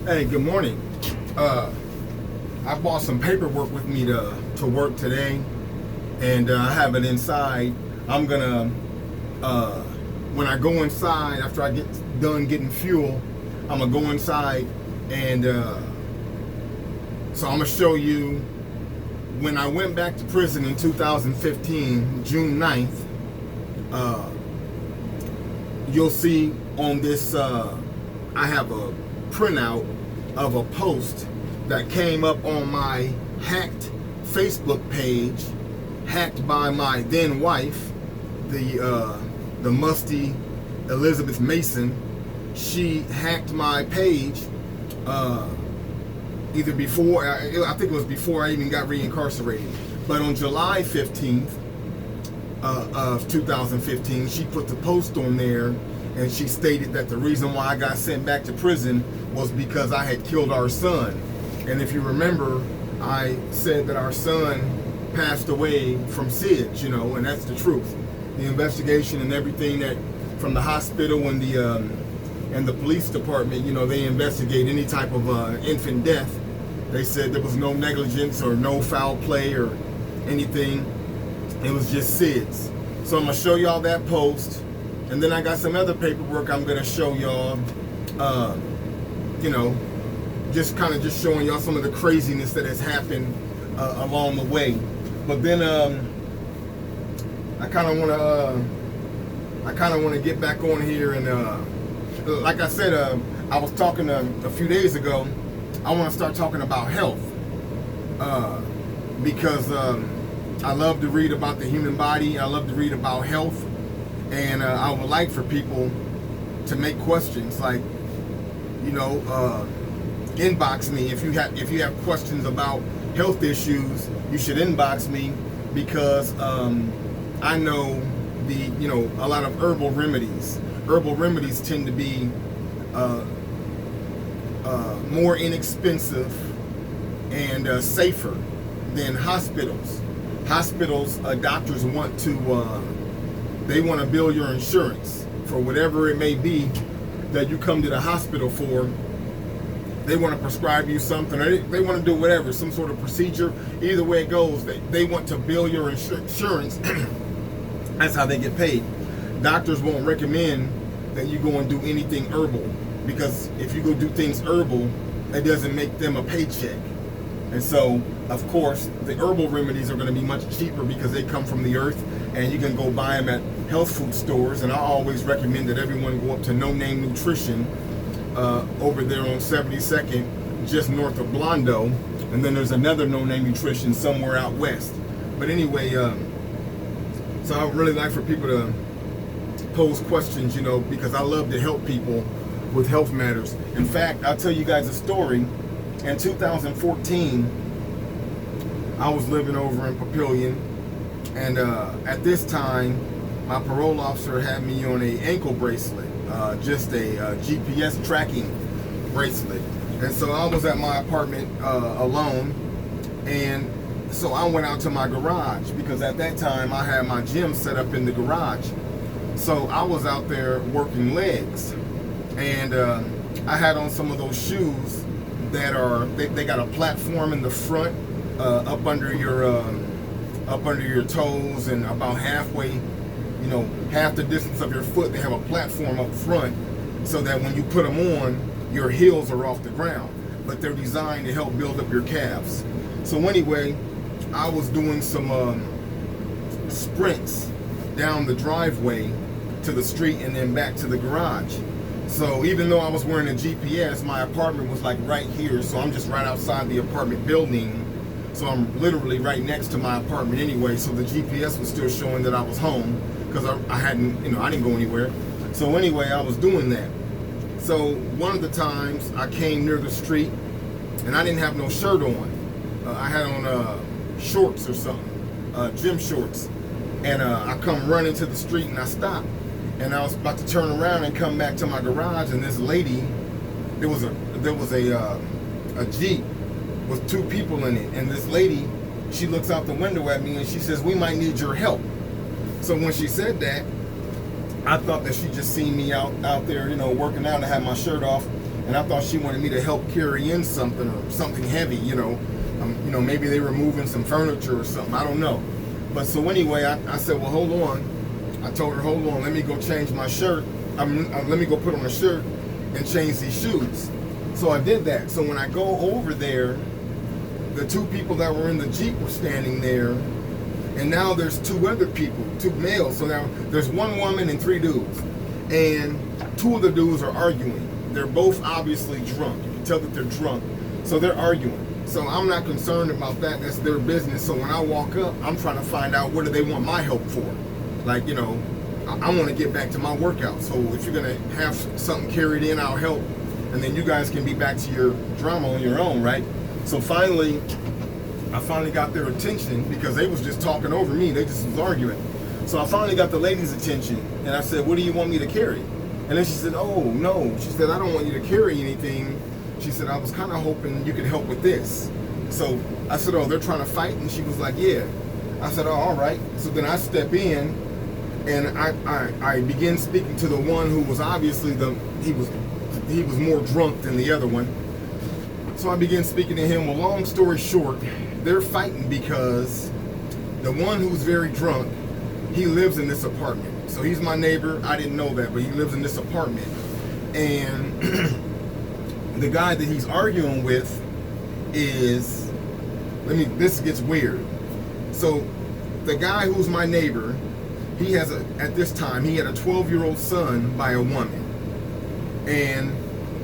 Hey, good morning. I bought some paperwork with me to work today, and I have it inside. I'm gonna when I go inside after I get done getting fuel, I'm gonna go inside and so I'm gonna show you when I went back to prison in 2015, June 9th. You'll see on this. I have a printout of a post that came up on my hacked Facebook page, hacked by my then wife, the musty Elizabeth Mason. She hacked my page either before, I think it was before I even got reincarcerated, but on July 15th of 2015, she put the post on there, and she stated that the reason why I got sent back to prison was because I had killed our son. And if you remember, I said that our son passed away from SIDS, and that's the truth. The investigation and everything that from the hospital and the police department, they investigate any type of infant death. They said there was no negligence or no foul play or anything. It was just SIDS. So I'm gonna show y'all that post. And then I got some other paperwork I'm gonna show y'all, just showing y'all some of the craziness that has happened along the way. But then I kind of want to get back on here and like I said, I was talking a few days ago. I want to start talking about health because I love to read about the human body. I love to read about health. And I would like for people to make questions, like, inbox me if you have questions about health issues. You should inbox me because I know a lot of herbal remedies. Herbal remedies tend to be more inexpensive and safer than hospitals. Hospitals, doctors want to. They want to bill your insurance for whatever it may be that you come to the hospital for. They want to prescribe you something, or they want to do whatever, some sort of procedure. Either way it goes, they want to bill your insurance. That's how they get paid. Doctors won't recommend that you go and do anything herbal, because if you go do things herbal, it doesn't make them a paycheck. And so, of course, the herbal remedies are going to be much cheaper because they come from the earth, and you can go buy them at health food stores. And I always recommend that everyone go up to No Name Nutrition over there on 72nd, just north of Blondo. And then there's another No Name Nutrition somewhere out west. But anyway, so I would really like for people to pose questions, because I love to help people with health matters. In fact, I'll tell you guys a story. In 2014, I was living over in Papillion, and at this time, my parole officer had me on a ankle bracelet, just a GPS tracking bracelet. And so I was at my apartment alone, and so I went out to my garage, because at that time I had my gym set up in the garage. So I was out there working legs, and I had on some of those shoes that are, they got a platform in the front, up under your toes, and about halfway, half the distance of your foot, they have a platform up front, so that when you put them on, your heels are off the ground, but they're designed to help build up your calves. So anyway, I was doing some sprints down the driveway to the street and then back to the garage. So even though I was wearing a GPS, my apartment was like right here, so I'm just right outside the apartment building. So I'm literally right next to my apartment anyway, so the GPS was still showing that I was home, because I hadn't, I didn't go anywhere. So anyway, I was doing that. So one of the times I came near the street, and I didn't have no shirt on. I had on shorts or something, gym shorts. And I come running to the street, and I stopped. And I was about to turn around and come back to my garage, and this lady, there was a Jeep with two people in it, and this lady, she looks out the window at me and she says, "We might need your help." So when she said that, I thought that she just seen me out there, working out. I had my shirt off, and I thought she wanted me to help carry in something or something heavy, maybe they were moving some furniture or something, I don't know. But so anyway, I said, well, hold on. I told her, hold on, let me go change my shirt. Let me go put on a shirt and change these shoes. So I did that. So when I go over there, the two people that were in the Jeep were standing there, and now there's two other people, two males. So now there's one woman and three dudes, and two of the dudes are arguing. They're both obviously drunk. You can tell that they're drunk. So they're arguing. So I'm not concerned about that. That's their business. So when I walk up, I'm trying to find out what do they want my help for. Like, I want to get back to my workout. So if you're going to have something carried in, I'll help. And then you guys can be back to your drama on your own, right? So finally, I finally got their attention because they was just talking over me. They just was arguing. So I finally got the lady's attention. And I said, what do you want me to carry? And then she said, oh, no. She said, I don't want you to carry anything. She said, I was kind of hoping you could help with this. So I said, oh, they're trying to fight? And she was like, yeah. I said, oh, all right. So then I step in, and I begin speaking to the one who was obviously he was more drunk than the other one. So I began speaking to him. Well, long story short, they're fighting because the one who's very drunk, he lives in this apartment. So he's my neighbor. I didn't know that, but he lives in this apartment. And the guy that he's arguing with is, this gets weird. So the guy who's my neighbor, at this time, he had a 12-year-old son by a woman. And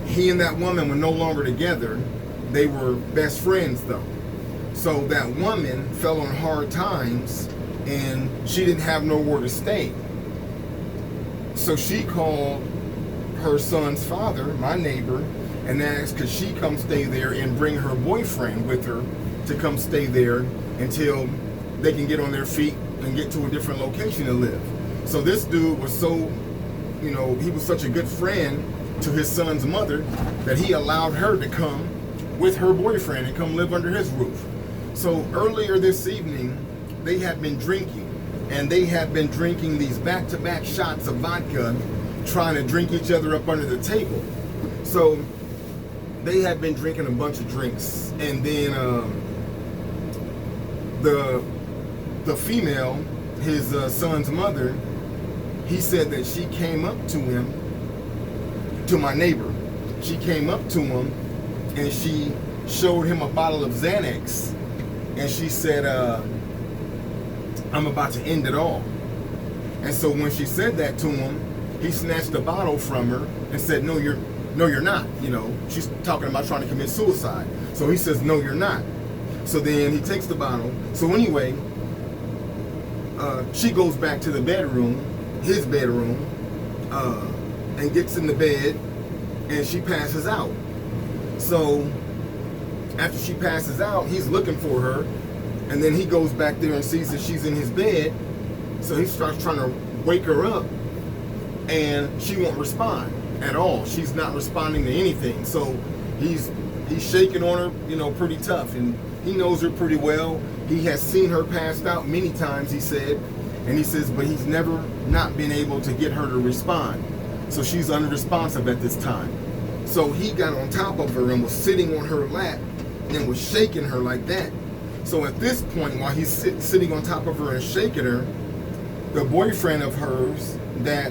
he and that woman were no longer together. They were best friends, though. So that woman fell on hard times, and she didn't have nowhere to stay. So she called her son's father, my neighbor, and asked could she come stay there and bring her boyfriend with her to come stay there until they can get on their feet and get to a different location to live. So this dude was so, he was such a good friend to his son's mother that he allowed her to come with her boyfriend and come live under his roof. So earlier this evening, they had been drinking, and they had been drinking these back-to-back shots of vodka, trying to drink each other up under the table. So they had been drinking a bunch of drinks, and then the female, his son's mother, he said that she came up to him, to my neighbor. She came up to him and she showed him a bottle of Xanax, and she said, I'm about to end it all. And so when she said that to him, he snatched the bottle from her and said, no, you're not. She's talking about trying to commit suicide. So he says, no, you're not. So then he takes the bottle. So anyway, she goes back to the bedroom, his bedroom, and gets in the bed, and she passes out. So after she passes out, he's looking for her, and then he goes back there and sees that she's in his bed. So he starts trying to wake her up, and she won't respond at all. She's not responding to anything. So he's shaking on her, pretty tough, and he knows her pretty well. He has seen her passed out many times, he said, and he says, but he's never not been able to get her to respond. So she's unresponsive at this time. So he got on top of her and was sitting on her lap and was shaking her like that. So at this point, while he's sitting on top of her and shaking her, the boyfriend of hers that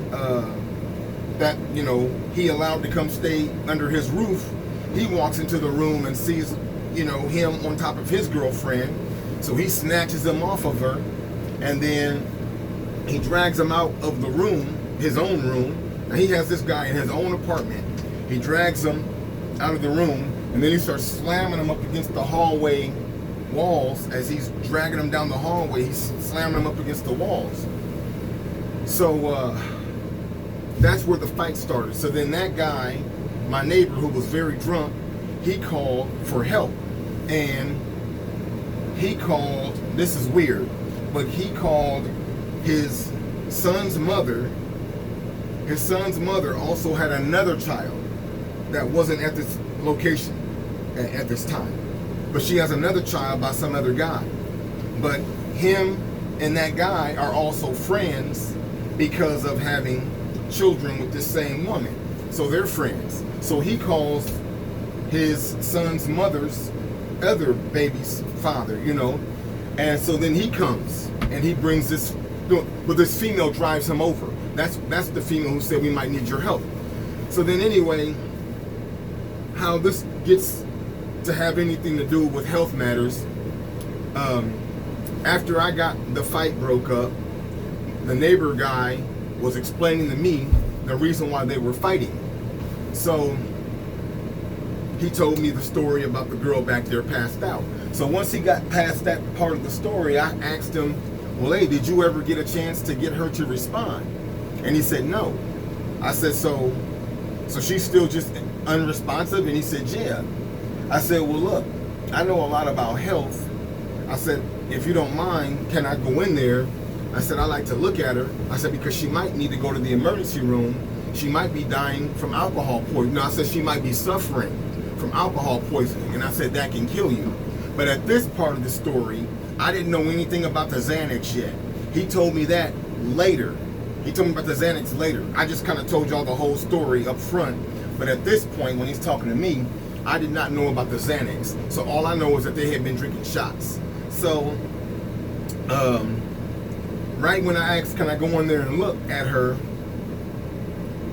he allowed to come stay under his roof, he walks into the room and sees, him on top of his girlfriend. So he snatches him off of her, and then he drags him out of the room, his own room. Now he has this guy in his own apartment. He drags him out of the room, and then he starts slamming him up against the hallway walls. As he's dragging him down the hallway, he's slamming him up against the walls. So that's where the fight started. So then that guy, my neighbor, who was very drunk, he called for help. And he called, this is weird, but he called his son's mother. His son's mother also had another child that wasn't at this location at this time. But she has another child by some other guy. But him and that guy are also friends because of having children with this same woman. So they're friends. So he calls his son's mother's other baby's father, you know. And so then he comes and he brings this, but this female drives him over. That's the female who said we might need your help. So then anyway, how this gets to have anything to do with health matters, after I got the fight broke up, the neighbor guy was explaining to me the reason why they were fighting. So he told me the story about the girl back there passed out. So once he got past that part of the story, I asked him, well, hey, did you ever get a chance to get her to respond? And he said, no. I said, so she's still just unresponsive? And he said, yeah. I said, well, look, I know a lot about health. I said, if you don't mind, can I go in there? I said, I like to look at her. I said, because she might need to go to the emergency room. She might be dying from alcohol poisoning. No, I said, she might be suffering from alcohol poisoning. And I said, that can kill you. But at this part of the story, I didn't know anything about the Xanax yet. He told me that later. He told me about the Xanax later. I just kind of told y'all the whole story up front. But at this point, when he's talking to me, I did not know about the Xanax. So all I know is that they had been drinking shots. So, right when I asked, can I go in there and look at her,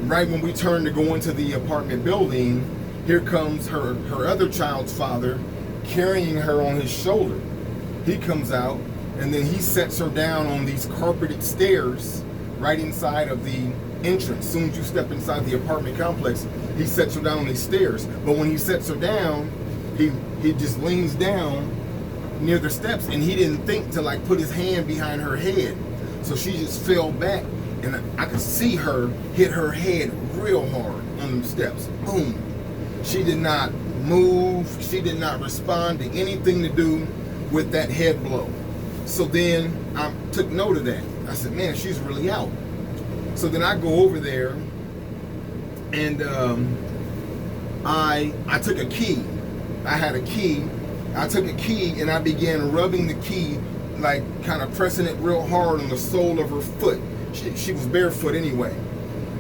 right when we turned to go into the apartment building, here comes her other child's father carrying her on his shoulder. He comes out and then he sets her down on these carpeted stairs right inside of the entrance. As soon as you step inside the apartment complex, he sets her down on these stairs. But when he sets her down, he just leans down near the steps, and he didn't think to like put his hand behind her head. So she just fell back, and I could see her hit her head real hard on the steps. Boom. She did not move. She did not respond to anything to do with that head blow. So then I took note of that. I said, man, she's really out. So then I go over there, and I took a key. I had a key. I took a key and I began rubbing the key, like kind of pressing it real hard on the sole of her foot. She was barefoot anyway.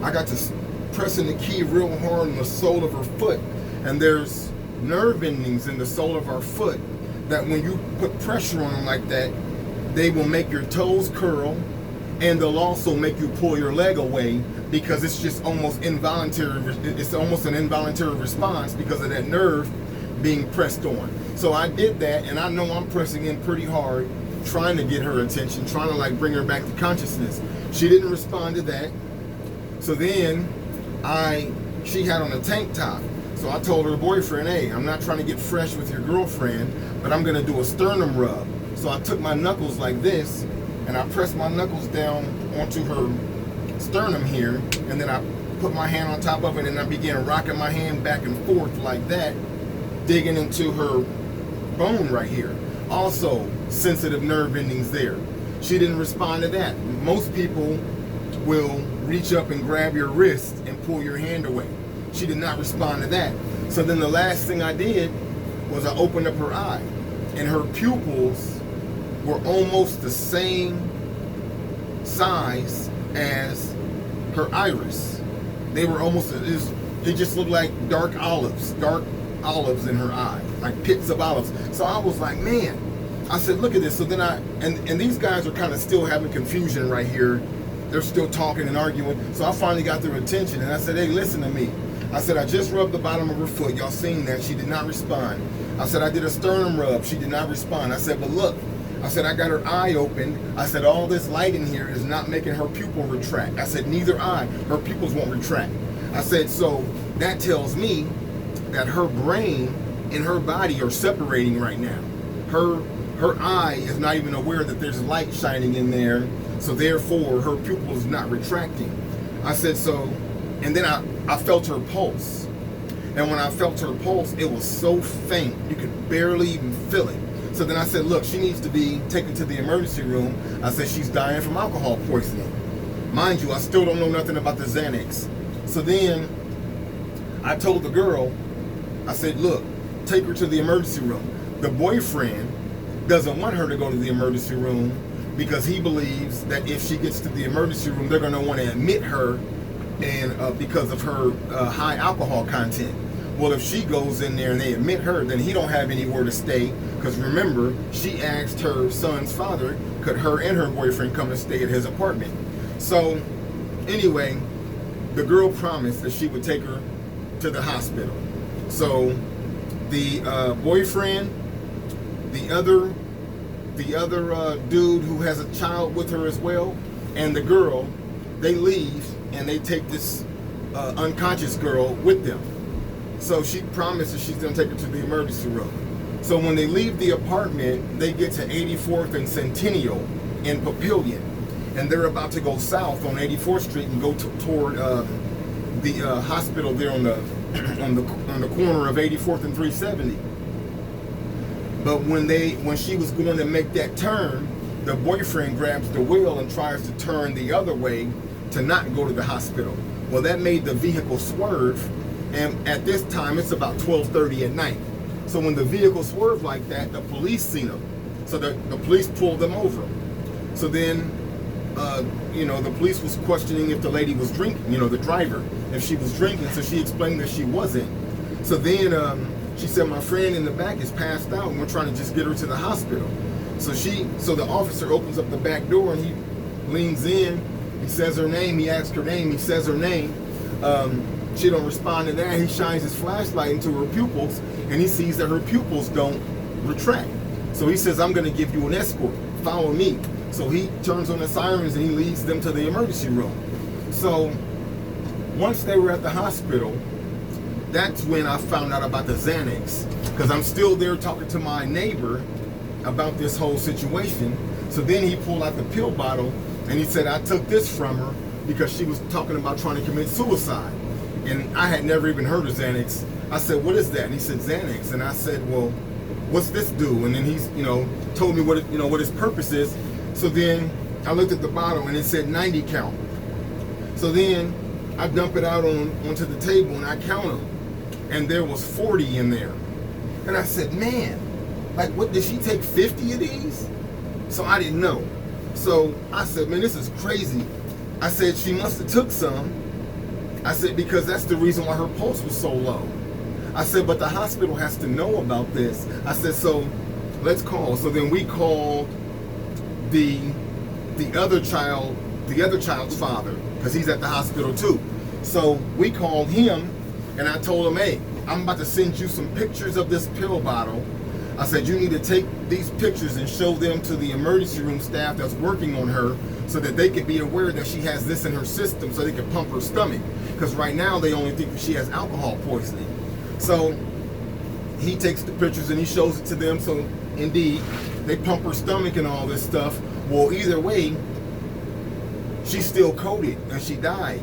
I got to pressing the key real hard on the sole of her foot, and there's nerve endings in the sole of her foot that when you put pressure on them like that, they will make your toes curl, and they'll also make you pull your leg away, because it's just almost involuntary. It's almost an involuntary response because of that nerve being pressed on. So I did that, and I know I'm pressing in pretty hard, trying to get her attention, trying to like bring her back to consciousness. She didn't respond to that. So then she had on a tank top. So I told her boyfriend, hey, I'm not trying to get fresh with your girlfriend, but I'm gonna do a sternum rub. So I took my knuckles like this, and I pressed my knuckles down onto her sternum here, and then I put my hand on top of it, and I began rocking my hand back and forth like that, digging into her bone right here. Also, sensitive nerve endings there. She didn't respond to that. Most people will reach up and grab your wrist and pull your hand away. She did not respond to that. So then the last thing I did was I opened up her eye, and her pupils were almost the same size as her iris. They were almost, they just looked like dark olives in her eye, like pits of olives. So I was like, man, I said, look at this. So then and these guys are kind of still having confusion right here. They're still talking and arguing. So I finally got their attention, and I said, hey, listen to me. I said, I just rubbed the bottom of her foot. Y'all seen that? She did not respond. I said, I did a sternum rub. She did not respond. I said, but look, I said, I got her eye open. I said, all this light in here is not making her pupil retract. I said, neither eye. Her pupils won't retract. I said, so that tells me that her brain and her body are separating right now. Her eye is not even aware that there's light shining in there, so therefore her pupil is not retracting. I said, so, and then I felt her pulse. And when I felt her pulse, it was so faint, you could barely even feel it. So then I said, look, she needs to be taken to the emergency room. I said, she's dying from alcohol poisoning. Mind you, I still don't know nothing about the Xanax. So then I told the girl, I said, look, take her to the emergency room. The boyfriend doesn't want her to go to the emergency room because he believes that if she gets to the emergency room, they're going to want to admit her and because of her high alcohol content. Well, if she goes in there and they admit her, then he don't have anywhere to stay, because remember, she asked her son's father, could her and her boyfriend come and stay at his apartment. So anyway, the girl promised that she would take her to the hospital. So the boyfriend, the other dude who has a child with her as well, and the girl, they leave and they take this unconscious girl with them. So she promises she's going to take her to the emergency room. So when they leave the apartment, they get to 84th and Centennial in Papillion, and they're about to go south on 84th Street and go toward the hospital there on the on the corner of 84th and 370. But when she was going to make that turn, the boyfriend grabs the wheel and tries to turn the other way to not go to the hospital. Well, that made the vehicle swerve, and at this time it's about 12:30 at night. So when the vehicle swerved like that, the police seen them. So the police pulled them over. So then, the police was questioning if the lady was drinking, the driver, if she was drinking. So she explained that she wasn't. So then she said, my friend in the back is passed out and we're trying to just get her to the hospital. So the officer opens up the back door and he leans in. He says her name. He asks her name. He says her name. She don't respond to that. He shines his flashlight into her pupils and he sees that her pupils don't retract. So he says, I'm going to give you an escort. Follow me. So he turns on the sirens and he leads them to the emergency room. So once they were at the hospital, that's when I found out about the Xanax, because I'm still there talking to my neighbor about this whole situation. So then he pulled out the pill bottle and he said, I took this from her because she was talking about trying to commit suicide. And I had never even heard of Xanax. I said, what is that? And he said, Xanax. And I said, well, what's this do? And then he's, told me what his purpose is. So then I looked at the bottle and it said 90 count. So then I dump it out onto the table and I count them. And there was 40 in there. And I said, man, like, what, did she take 50 of these? So I didn't know. So I said, man, this is crazy. I said, she must have took some. I said, because that's the reason why her pulse was so low. I said, but the hospital has to know about this. I said, so let's call. So then we called the other child's father, because he's at the hospital too. So we called him and I told him, hey, I'm about to send you some pictures of this pill bottle. I said, you need to take these pictures and show them to the emergency room staff that's working on her so that they can be aware that she has this in her system so they can pump her stomach. Because right now they only think that she has alcohol poisoning. So he takes the pictures and he shows it to them. So indeed, they pump her stomach and all this stuff. Well, either way, she's still coded and she died.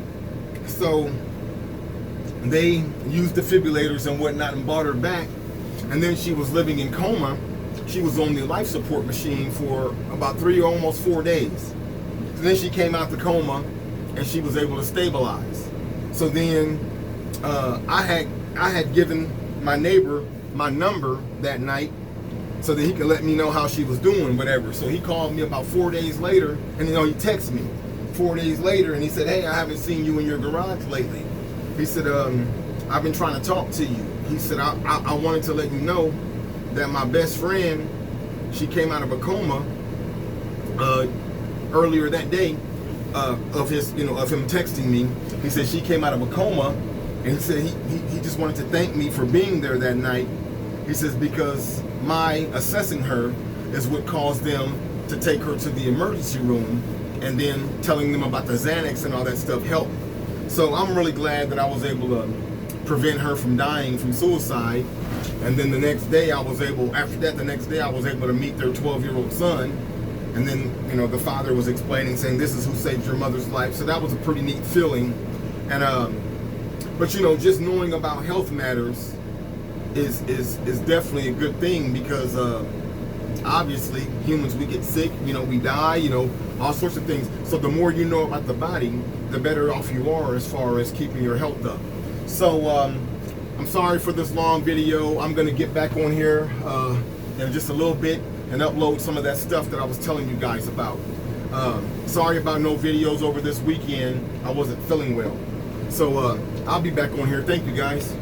So they used defibrillators and whatnot and brought her back. And then she was living in coma. She was on the life support machine for about 3 or almost 4 days. And then she came out the coma and she was able to stabilize. So then I had given my neighbor my number that night so that he could let me know how she was doing, whatever. So he called me about 4 days later, and he texted me 4 days later, and he said, hey, I haven't seen you in your garage lately. He said, I've been trying to talk to you. He said, I wanted to let you know that my best friend, she came out of a coma earlier that day of him texting me. He said she came out of a coma, and he said he just wanted to thank me for being there that night. He says, because my assessing her is what caused them to take her to the emergency room, and then telling them about the Xanax and all that stuff helped. So I'm really glad that I was able to prevent her from dying from suicide. And then the next day I was able to meet their 12-year-old son. And then, the father was explaining, saying, this is who saved your mother's life. So that was a pretty neat feeling. And, but just knowing about health matters is definitely a good thing, because obviously humans, we get sick, we die, all sorts of things. So the more you know about the body, the better off you are as far as keeping your health up. So I'm sorry for this long video. I'm going to get back on here in just a little bit and upload some of that stuff that I was telling you guys about. Sorry about no videos over this weekend. I wasn't feeling well. So I'll be back on here. Thank you, guys.